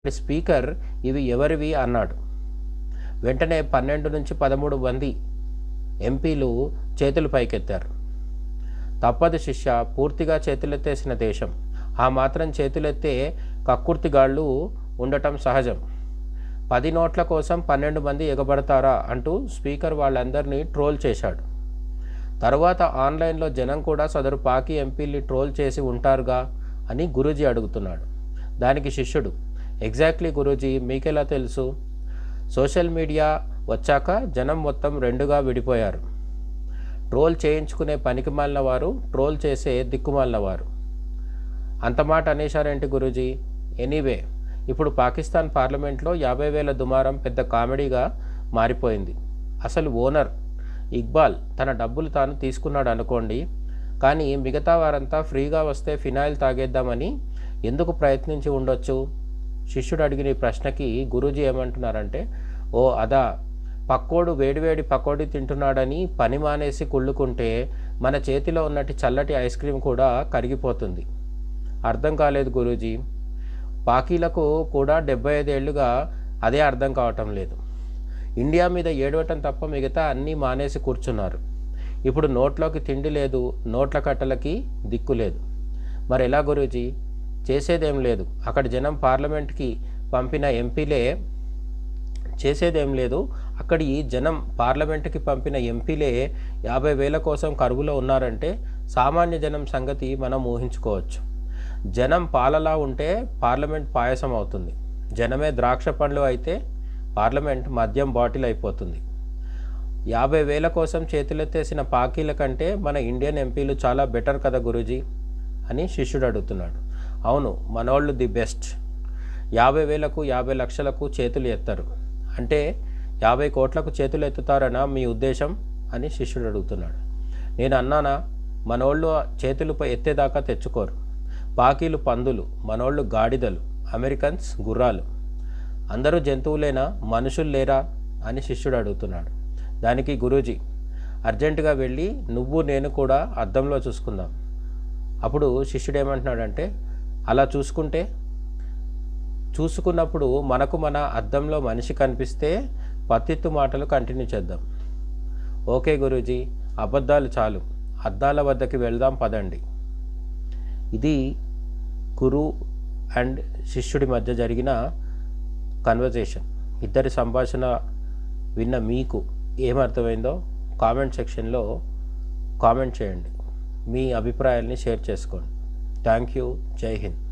Speaker ఇవి ఎవరివి అన్నాడు. వెంటనే 12 నుంచి 13 మంది ఎంపీలు చేతులు పైకెత్తారు. తప్పదు శిష్య, పూర్తిగా చేతులెత్తేసిన దేశం. ఆ మాత్రం చేతులెత్తే కక్కుర్తిగాళ్ళు ఉండటం సహజం. 10 నోట్ల కోసం 12 మంది ఎగబడతారా అంటూ స్పీకర్ వాళ్ళందరినీ ట్రోల్ చేశాడు. తరువాత ఆన్లైన్లో జనం కూడా సదరు పాకి ఎంపీల్ని ట్రోల్ చేసి ఉంటారుగా అని గురూజీ అడుగుతున్నాడు. దానికి శిష్యుడు, ఎగ్జాక్ట్లీ గురూజీ, మీకెలా తెలుసు? సోషల్ మీడియా వచ్చాక జనం మొత్తం రెండుగా విడిపోయారు. ట్రోల్ చేయించుకునే పనికిమాలిన వారు, ట్రోల్ చేసే దిక్కుమాలిన వారు. అంత మాట అనేశారేంటి గురూజీ? ఎనీవే, ఇప్పుడు పాకిస్తాన్ పార్లమెంట్లో 50,000 దుమారం పెద్ద కామెడీగా మారిపోయింది. అసలు ఓనర్ ఇక్బాల్ తన డబ్బులు తాను తీసుకున్నాడు అనుకోండి, కానీ మిగతా వారంతా ఫ్రీగా వస్తే ఫినాయిల్ తాగేద్దామని ఎందుకు ప్రయత్నించి ఉండొచ్చు? శిష్యుడు అడిగిన ఈ ప్రశ్నకి గురూజీ ఏమంటున్నారంటే, ఓ అదా, పక్కోడు వేడివేడి పకోడీ తింటున్నాడని పని మానేసి కుళ్ళుకుంటే మన చేతిలో ఉన్నటి చల్లటి ఐస్ క్రీమ్ కూడా కరిగిపోతుంది. అర్థం కాలేదు గురూజీ. పాకీలకు కూడా 75 ఏళ్లుగా అదే అర్థం కావటం లేదు. ఇండియా మీద ఏడవటం తప్ప మిగతా అన్నీ మానేసి కూర్చున్నారు. ఇప్పుడు నోట్లోకి తిండి లేదు, నోట్ల కట్టలకి దిక్కు లేదు. మరి ఎలా గురూజీ? చేసేదేం లేదు. అక్కడి జనం పార్లమెంట్కి పంపిన ఎంపీలే చేసేదేం లేదు. అక్కడి జనం పార్లమెంట్కి పంపిన ఎంపీలే 50,000 కోసం కరువులో ఉన్నారంటే సామాన్య జనం సంగతి మనం ఊహించుకోవచ్చు. జనం పాలలా ఉంటే పార్లమెంట్ పాయసం అవుతుంది. జనమే ద్రాక్ష పండ్లు అయితే పార్లమెంట్ మద్యం బాటిల్ అయిపోతుంది. 50,000 కోసం చేతులెత్తేసిన పాకీల కంటే మన ఇండియన్ ఎంపీలు చాలా బెటర్ కదా గురూజీ అని శిష్యుడు అడుగుతున్నాడు. అవును, మనోళ్ళు ది బెస్ట్. 50,000కు 50 లక్షలకు చేతులు ఎత్తరు అంటే 50 కోట్లకు చేతులు ఎత్తుతారనా మీ ఉద్దేశం అని శిష్యుడు అడుగుతున్నాడు. నేను అన్నానా? మనోళ్ళు చేతులు ఎత్తేదాకా తెచ్చుకోరు. పాకీలు పందులు, మనోళ్ళు గాడిదలు, అమెరికన్స్ గుర్రాలు. అందరూ జంతువులేనా, మనుషులు లేరా అని శిష్యుడు అడుగుతున్నాడు. దానికి గురూజీ, అర్జెంటుగా వెళ్ళి నువ్వు నేను కూడా అద్దంలో చూసుకుందాం. అప్పుడు శిష్యుడు ఏమంటున్నాడంటే, అలా చూసుకున్నప్పుడు మనకు మన అద్దంలో మనిషి కనిపిస్తే పత్తిత్తు మాటలు కంటిన్యూ చేద్దాం. ఓకే గురూజీ, అబద్ధాలు చాలు, అద్దాల వద్దకి వెళ్దాం పదండి. ఇది గురు అండ్ శిష్యుడి మధ్య జరిగిన కన్వర్జేషన్. ఇద్దరి సంభాషణ విన్న మీకు ఏమర్థమైందో కామెంట్ సెక్షన్లో కామెంట్ చేయండి. మీ అభిప్రాయాల్ని షేర్ చేసుకోండి. Thank you. జై హింద్.